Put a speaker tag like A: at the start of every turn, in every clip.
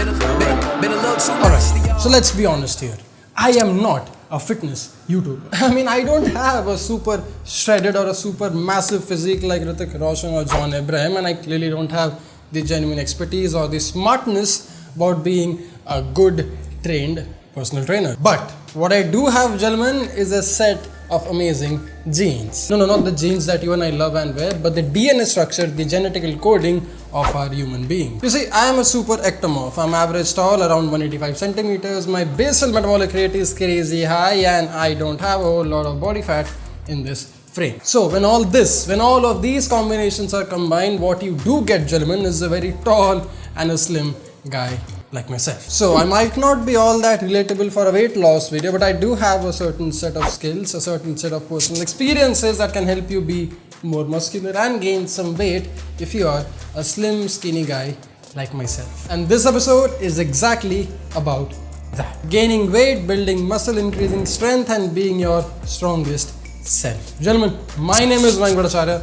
A: Alright, so let's be honest here. I am not a fitness YouTuber. I mean, I don't have a super shredded or a super massive physique like Hrithik Roshan or John Abraham, and I clearly don't have the genuine expertise or the smartness about being a good trained personal trainer. But what I do have, gentlemen, is a set of amazing genes. No, not the genes that you and I love and wear, but the DNA structure, the genetical coding of our human being. You see, I am a super ectomorph. I'm average tall, around 185 centimeters. My basal metabolic rate is crazy high, and I don't have a whole lot of body fat in this frame. So when all of these combinations are combined, what you do get, gentlemen, is a very tall and a slim guy like myself. So I might not be all that relatable for a weight loss video, but I do have a certain set of skills, a certain set of personal experiences that can help you be more muscular and gain some weight if you are a slim, skinny guy like myself. And this episode is exactly about that. Gaining weight, building muscle, increasing strength, and being your strongest self. Gentlemen, my name is Mayank Bhattacharya.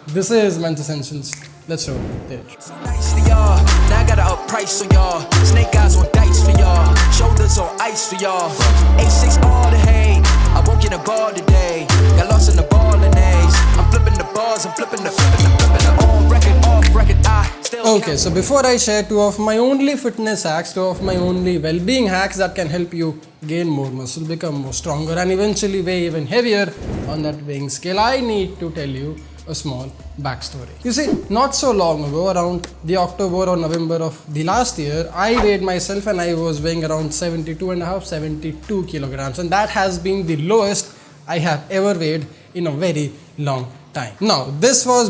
A: This is Men's Essentials. Let's roll it.
B: So nice to y'all. Now I got to up price for y'all. Snake eyes on dice for y'all. Shoulders on ice for y'all. A6 all the hate. I won't get a ball today. Got lost in the ball and A's. I'm flipping the bars. I'm flipping the on record, off record. I still.
A: Okay, so before I share two of my only fitness hacks, two of my only well-being hacks that can help you gain more muscle, become more stronger, and eventually weigh even heavier on that weighing scale, I need to tell you a small backstory. You see, not so long ago, around the October or November of the last year, I weighed myself and I was weighing around 72 kilograms, and that has been the lowest I have ever weighed in a very long time. Now, this was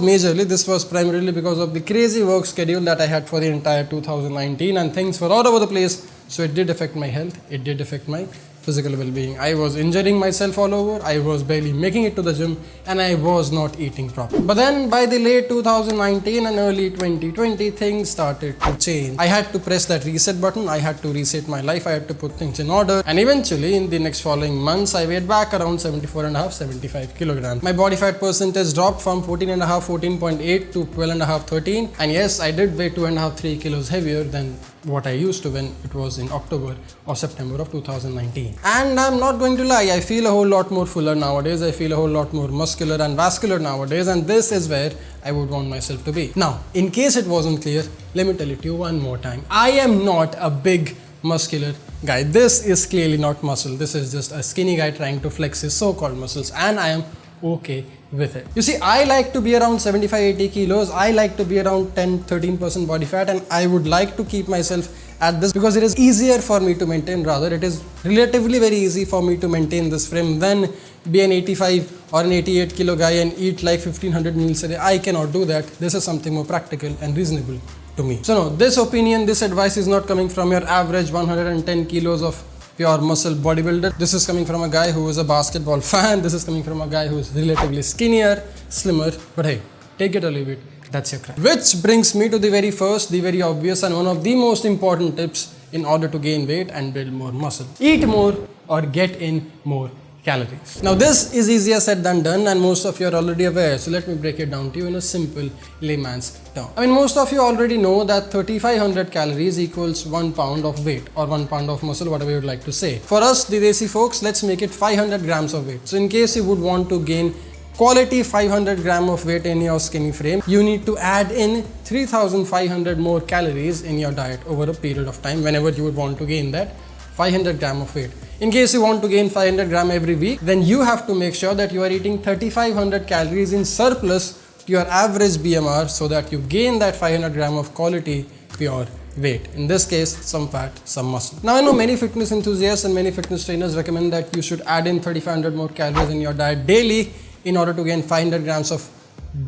A: primarily because of the crazy work schedule that I had for the entire 2019, and things were all over the place, so it did affect my health, it did affect my physical well-being. I was injuring myself all over, I was barely making it to the gym, and I was not eating properly. But then by the late 2019 and early 2020, things started to change. I had to press that reset button, I had to reset my life, I had to put things in order, and eventually in the next following months, I weighed back around 75 kilograms. My body fat percentage dropped from 14.8 to 12.5, 13, and yes, I did weigh 2.5, 3 kilos heavier than what I used to when it was in October or September of 2019. And I'm not going to lie, I feel a whole lot more fuller nowadays, I feel a whole lot more muscular and vascular nowadays, and this is where I would want myself to be. Now, in case it wasn't clear, let me tell it to you one more time. I am not a big muscular guy. This is clearly not muscle. This is just a skinny guy trying to flex his so-called muscles, and I am okay with it. You see, I like to be around 75-80 kilos. I like to be around 10-13% body fat, and I would like to keep myself at this because it is easier for me to maintain. Rather, it is relatively very easy for me to maintain this frame than be an 85 or an 88 kilo guy and eat like 1500 meals a day. I cannot do that. This is something more practical and reasonable to me. So no, this opinion, this advice is not coming from your average 110 kilos of pure muscle bodybuilder. This is coming from a guy who is a basketball fan. This is coming from a guy who is relatively skinnier, slimmer, but hey, take it or leave it, that's your crap. Which brings me to the very first, the very obvious and one of the most important tips in order to gain weight and build more muscle. Eat more or get in more calories. Now this is easier said than done, and most of you are already aware, so let me break it down to you in a simple layman's term. I mean, most of you already know that 3500 calories equals 1 pound of weight or 1 pound of muscle, whatever you would like to say. For us, the Desi folks, let's make it 500 grams of weight. So in case you would want to gain quality 500 gram of weight in your skinny frame, you need to add in 3500 more calories in your diet over a period of time whenever you would want to gain that 500 gram of weight. In case you want to gain 500 gram every week, then you have to make sure that you are eating 3500 calories in surplus to your average BMR so that you gain that 500 gram of quality pure weight. In this case, some fat, some muscle. Now I know many fitness enthusiasts and many fitness trainers recommend that you should add in 3500 more calories in your diet daily in order to gain 500 grams of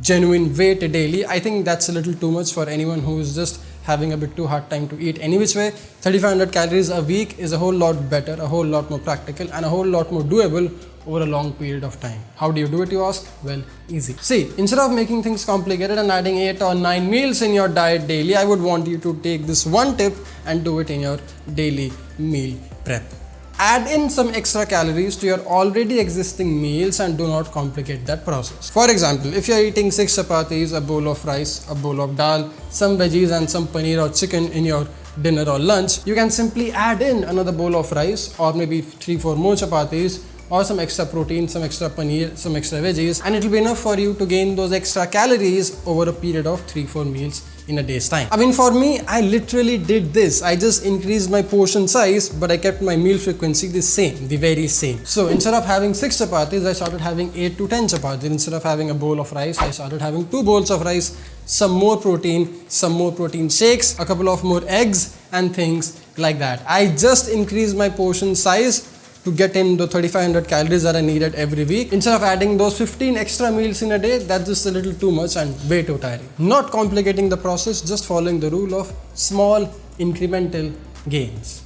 A: genuine weight daily. I think that's a little too much for anyone who is just having a bit too hard time to eat any which way. 3500 calories a week is a whole lot better, a whole lot more practical, and a whole lot more doable over a long period of time. How do you do it, you ask? Well, easy. See, instead of making things complicated and adding 8 or 9 meals in your diet daily, I would want you to take this one tip and do it in your daily meal prep. add in some extra calories to your already existing meals and do not complicate that process. For example, if you are eating 6 chapatis, a bowl of rice, a bowl of dal, some veggies and some paneer or chicken in your dinner or lunch, you can simply add in another bowl of rice or maybe 3-4 more chapatis or some extra protein, some extra paneer, some extra veggies, and it will be enough for you to gain those extra calories over a period of 3-4 meals in a day's time. I mean, for me, I literally did this. I just increased my portion size, but I kept my meal frequency the same, the very same. So instead of having 6 chapatis, I started having 8 to 10 chapatis. Instead of having a bowl of rice, I started having 2 bowls of rice, some more protein shakes, a couple of more eggs and things like that. I just increased my portion size to get in the 3500 calories that I needed every week. Instead of adding those 15 extra meals in a day, that's just a little too much and way too tiring. Not complicating the process, just following the rule of small incremental gains.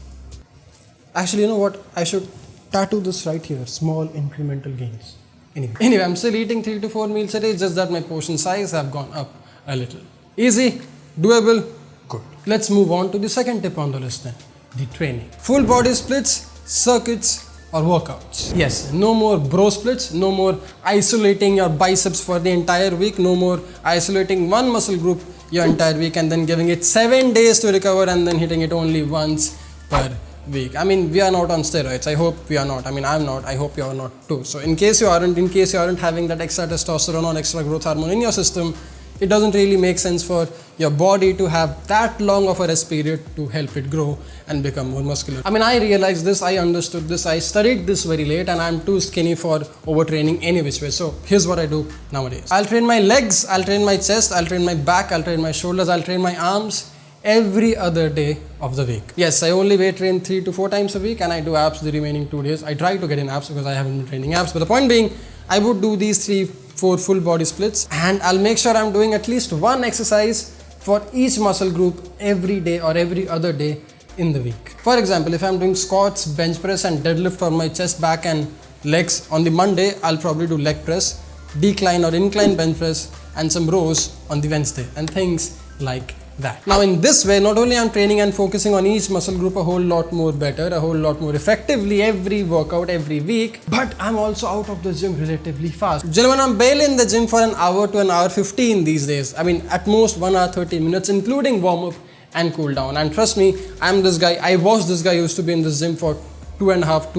A: Actually, you know what? I should tattoo this right here, small incremental gains. Anyway, I'm still eating 3 to 4 meals a day, just that my portion size have gone up a little. Easy, doable, good. Let's move on to the second tip on the list then, the training. Full body splits, circuits, or workouts. Yes, no more bro splits, no more isolating your biceps for the entire week, no more isolating one muscle group your entire week and then giving it 7 days to recover and then hitting it only once per week. I mean, we are not on steroids. I hope we are not. I mean, I'm not. I hope you are not too. So in case you aren't having that extra testosterone or extra growth hormone in your system, it doesn't really make sense for your body to have that long of a rest period to help it grow and become more muscular. I mean, I realized this, I understood this, I studied this very late, and I'm too skinny for overtraining any which way. So here's what I do nowadays. I'll train my legs, I'll train my chest, I'll train my back, I'll train my shoulders, I'll train my arms every other day of the week. Yes, I only weight train 3 to 4 times a week and I do abs the remaining 2 days. I try to get in abs because I haven't been training abs. But the point being, I would do these 3-4 full body splits and I'll make sure I'm doing at least one exercise for each muscle group every day or every other day in the week. For example, if I'm doing squats, bench press and deadlift for my chest, back and legs on the Monday, I'll probably do leg press, decline or incline bench press and some rows on the Wednesday and things like that. Now in this way, not only I'm training and focusing on each muscle group a whole lot more better, a whole lot more effectively every workout, every week, but I'm also out of the gym relatively fast. Gentlemen, I'm barely in the gym for an hour to an hour 15 these days. I mean, at most 1 hour 30 minutes, including warm up and cool down. And trust me, I was this guy who used to be in this gym for 2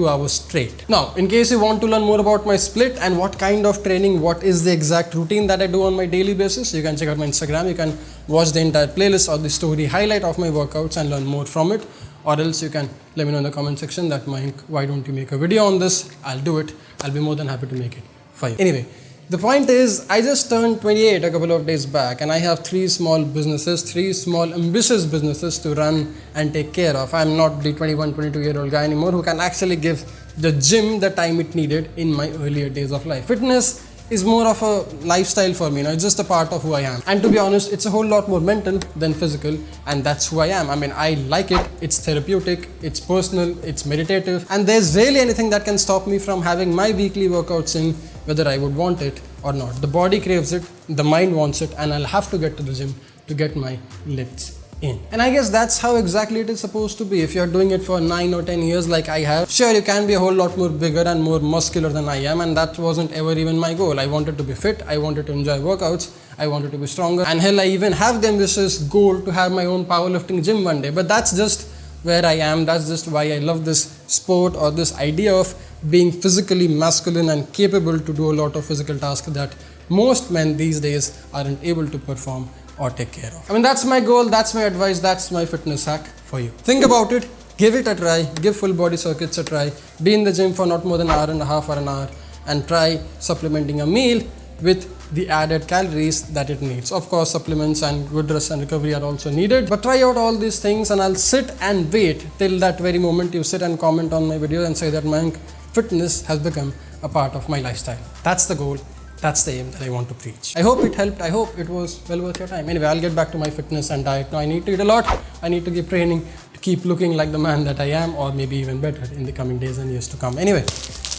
A: hours straight. Now, in case you want to learn more about my split and what kind of training, what is the exact routine that I do on my daily basis, you can check out my Instagram. You can watch the entire playlist or the story highlight of my workouts and learn more from it. Or else you can let me know in the comment section that, Mayank, why don't you make a video on this? I'll do it. I'll be more than happy to make it for you. Anyway, the point is, I just turned 28 a couple of days back and I have 3 small businesses, 3 small ambitious businesses to run and take care of. I'm not the 21, 22-year-old guy anymore who can actually give the gym the time it needed in my earlier days of life. Fitness is more of a lifestyle for me, it's just a part of who I am. And to be honest, it's a whole lot more mental than physical, and that's who I am. I mean, I like it, it's therapeutic, it's personal, it's meditative, and there's rarely anything that can stop me from having my weekly workouts in, whether I would want it or not. The body craves it, the mind wants it, and I'll have to get to the gym to get my lifts in. And I guess that's how exactly it is supposed to be. If you're doing it for 9 or 10 years like I have, sure, you can be a whole lot more bigger and more muscular than I am, and that wasn't ever even my goal. I wanted to be fit, I wanted to enjoy workouts, I wanted to be stronger, and hell, I even have the ambitious goal to have my own powerlifting gym one day. But that's just where I am, that's just why I love this sport or this idea of being physically masculine and capable to do a lot of physical tasks that most men these days aren't able to perform or take care of. I mean, that's my goal, that's my advice, that's my fitness hack for you. Think about it, give it a try, give full body circuits a try, be in the gym for not more than an hour and a half or an hour, and try supplementing a meal with the added calories that it needs. Of course, supplements and good rest and recovery are also needed, but try out all these things and I'll sit and wait till that very moment you sit and comment on my video and say that, Mayank, fitness has become a part of my lifestyle. That's the goal. That's the aim that I want to preach. I hope it helped. I hope it was well worth your time. Anyway, I'll get back to my fitness and diet. Now I need to eat a lot. I need to keep training to keep looking like the man that I am, or maybe even better in the coming days and years to come. Anyway,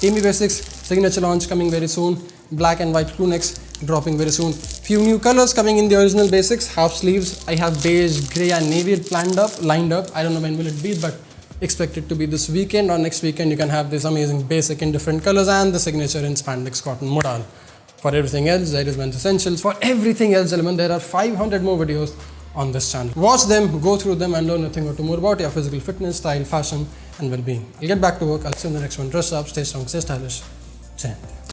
A: Team Basics signature launch coming very soon. Black and white crew necks dropping very soon. Few new colors coming in the original basics. Half sleeves. I have beige, grey and navy lined up. I don't know when will it be, but expect it to be this weekend or next weekend, you can have this amazing basic in different colors and the signature in spandex cotton modal. For everything else, there is men's essentials. For everything else, gentlemen, there are 500 more videos on this channel. Watch them, go through them and learn a thing or two more about your physical fitness, style, fashion and well-being. I'll get back to work. I'll see you in the next one. Dress up, stay strong, stay stylish. Jai Hind.